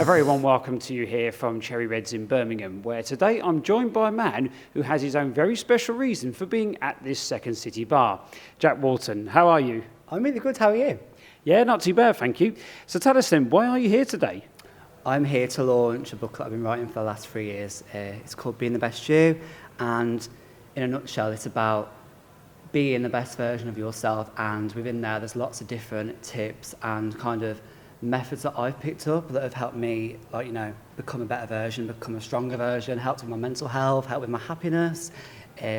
A very warm welcome to you here from Cherry Reds in Birmingham, where today I'm joined by a man who has his own very special reason for being at this Second City bar. Jack Walton, how are you? I'm really good, how are you? Yeah, not too bad, thank you. So tell us then, why are you here today? I'm here to launch a book that I've been writing for the last 3 years. It's called Being the Best You, and in a nutshell, it's about being the best version of yourself, and within there's lots of different tips and kind of methods that I've picked up that have helped me, become a better version, become a stronger version, helped with my mental health, helped with my happiness.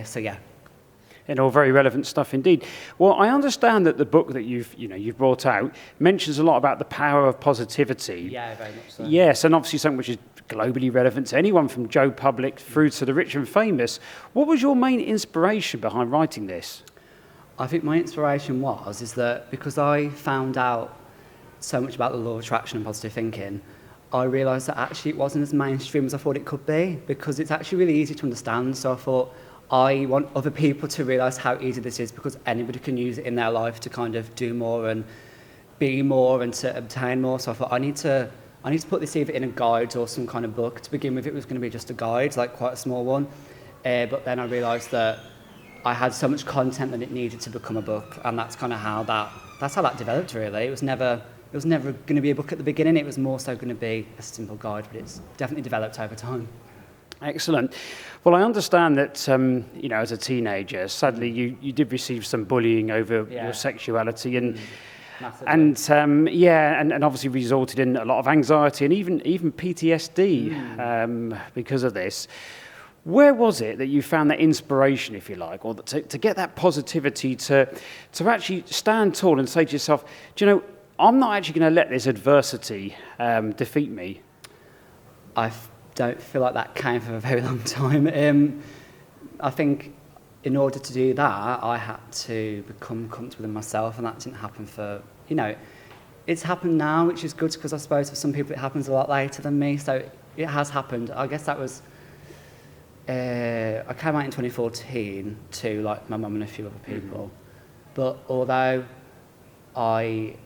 So yeah. And all very relevant stuff indeed. Well, I understand that the book that you've brought out mentions a lot about the power of positivity. Yeah, very much so. Yes, and obviously something which is globally relevant to anyone from Joe Public through to the rich and famous. What was your main inspiration behind writing this? I think my inspiration is that because I found out so much about the law of attraction and positive thinking, I realised that actually it wasn't as mainstream as I thought it could be, because it's actually really easy to understand. So I thought, I want other people to realise how easy this is, because anybody can use it in their life to kind of do more and be more and to obtain more. So I thought I need to put this either in a guide or some kind of book. To begin with, it was going to be just a guide, like quite a small one. But then I realised that I had so much content that it needed to become a book, and that's kind of how that developed. Really, it was never going to be a book at the beginning. It was more so going to be a simple guide, but it's definitely developed over time. Excellent. Well, I understand that, as a teenager, sadly, you did receive some bullying over your sexuality and obviously resulted in a lot of anxiety and even PTSD because of this. Where was it that you found that inspiration, if you like, or to get that positivity to actually stand tall and say to yourself, do you know, I'm not actually going to let this adversity defeat me? I don't feel like that came for a very long time. I think in order to do that, I had to become comfortable in myself, and that didn't happen for, it's happened now, which is good, because I suppose for some people it happens a lot later than me, so it has happened. I guess that was, I came out in 2014 to my mum and a few other people, but although I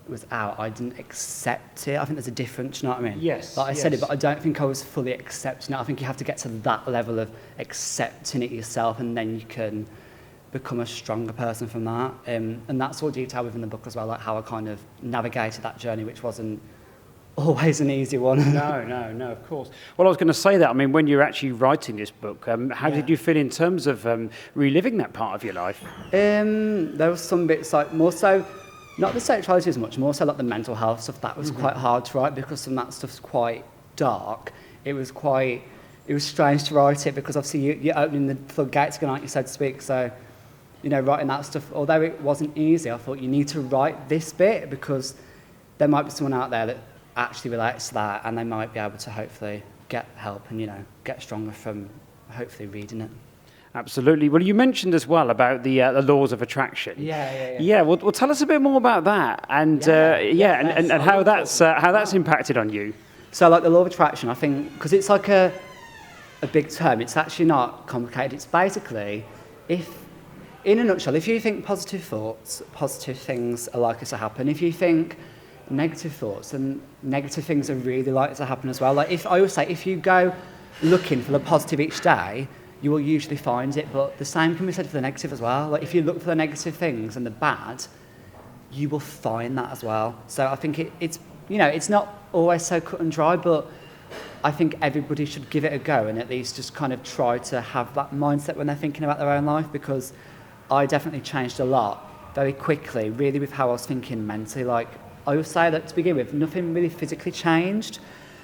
was out, I didn't accept it. I think there's a difference, you know what I mean? Yes. I said it, but I don't think I was fully accepting it. I think you have to get to that level of accepting it yourself, and then you can become a stronger person from that. And that's all detailed within the book as well, like how I kind of navigated that journey, which wasn't always an easy one. No, of course. Well, I was going to say that. I mean, when you're actually writing this book, how did you feel in terms of reliving that part of your life? There was some bits more so, not the sexuality as much, more so like the mental health stuff. That was quite hard to write, because some of that stuff's quite dark. It was strange to write it, because obviously you're opening the floodgates going out, so to speak. So, writing that stuff, although it wasn't easy, I thought you need to write this bit, because there might be someone out there that actually relates to that, and they might be able to hopefully get help and, get stronger from hopefully reading it. Absolutely. Well, you mentioned as well about the laws of attraction. Yeah. Well, tell us a bit more about that, and how that's impacted on you. So, the law of attraction, I think, because it's like a big term, it's actually not complicated. It's basically, in a nutshell, if you think positive thoughts, positive things are likely to happen. If you think negative thoughts, and negative things are really likely to happen as well. I always say, if you go looking for the positive each day, you will usually find it, but the same can be said for the negative as well. If you look for the negative things and the bad, you will find that as well. So I think it's not always so cut and dry, but I think everybody should give it a go and at least just kind of try to have that mindset when they're thinking about their own life, because I definitely changed a lot very quickly, really, with how I was thinking mentally. I would say that to begin with, nothing really physically changed,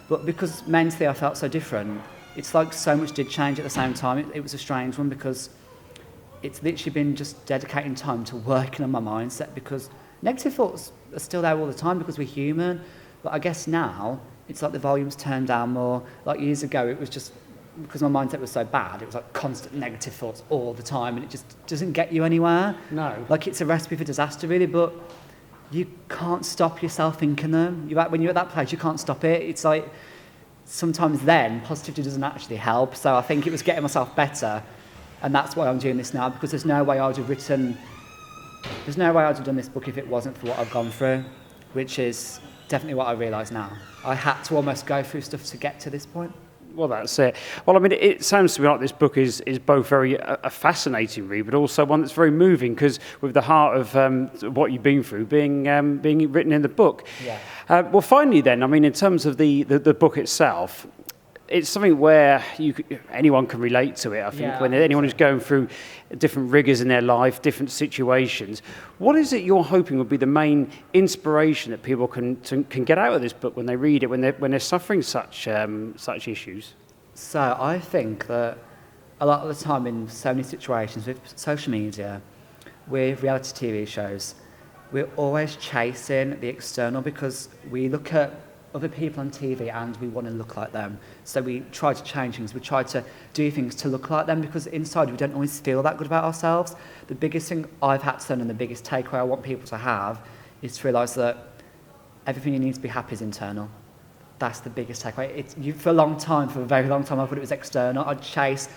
but because mentally I felt so different, it's like so much did change at the same time. It was a strange one, because it's literally been just dedicating time to working on my mindset, because negative thoughts are still there all the time because we're human. But I guess now it's like the volume's turned down more. Years ago, it was just because my mindset was so bad, it was like constant negative thoughts all the time, and it just doesn't get you anywhere. No. It's a recipe for disaster, really, but you can't stop yourself thinking them. When you're at that place, you can't stop it. It's like, sometimes then positivity doesn't actually help. So I think it was getting myself better, and that's why I'm doing this now, because there's no way I would have done this book if it wasn't for what I've gone through, which is definitely what I realise now. I had to almost go through stuff to get to this point. Well, that's it. Well, I mean, it sounds to me like this book is both very a fascinating read, but also one that's very moving, because with the heart of what you've been through being written in the book. Yeah. Well, finally then, I mean, in terms of the book itself, it's something where anyone can relate to it, I think, Yeah, when I think anyone so. who's going through different rigours in their life, different situations. What is it you're hoping would be the main inspiration that people can get out of this book when they read it, when they're suffering such issues? So I think that a lot of the time in so many situations with social media, with reality TV shows, we're always chasing the external because we look at other people on TV and we want to look like them. So we try to change things, we try to do things to look like them, because inside we don't always feel that good about ourselves. The biggest thing I've had to learn, and the biggest takeaway I want people to have, is to realise that everything you need to be happy is internal. That's the biggest takeaway. For a very long time, I thought it was external. I'd chase,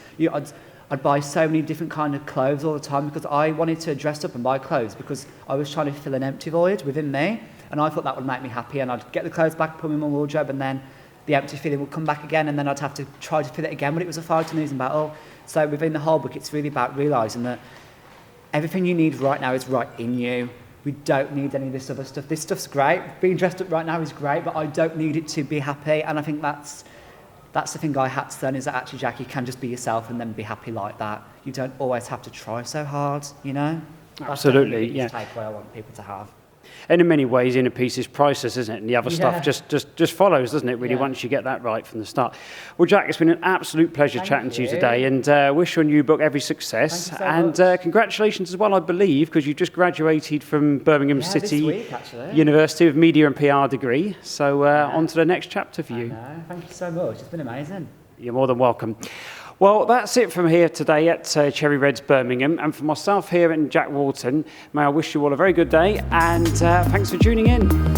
I'd buy so many different kind of clothes all the time because I wanted to dress up and buy clothes because I was trying to fill an empty void within me, and I thought that would make me happy, and I'd get the clothes back, put them in my wardrobe, and then the empty feeling would come back again, and then I'd have to try to fill it again, but it was a fight and losing battle. So within the whole book, it's really about realising that everything you need right now is right in you. We don't need any of this other stuff. This stuff's great. Being dressed up right now is great, but I don't need it to be happy, and I think that's the thing I had to learn, is that actually, Jack, you can just be yourself and then be happy like that. You don't always have to try so hard, you know? Absolutely, That's yeah. the takeaway I want people to have. And in many ways, inner peace is priceless, isn't it? And the other stuff just follows, doesn't it, really, Yeah. once you get that right from the start. Well, Jack, it's been an absolute pleasure Thank chatting to you you. today, and wish your new book every success. Thank you so and much. congratulations as well, I believe, because you've just graduated from Birmingham Yeah, City this week, actually. University with Media and PR degree. So on to the next chapter for you. No, thank you so much. It's been amazing. You're more than welcome. Well, that's it from here today at Cherry Reds Birmingham. And for myself here and Jack Walton, may I wish you all a very good day, and thanks for tuning in.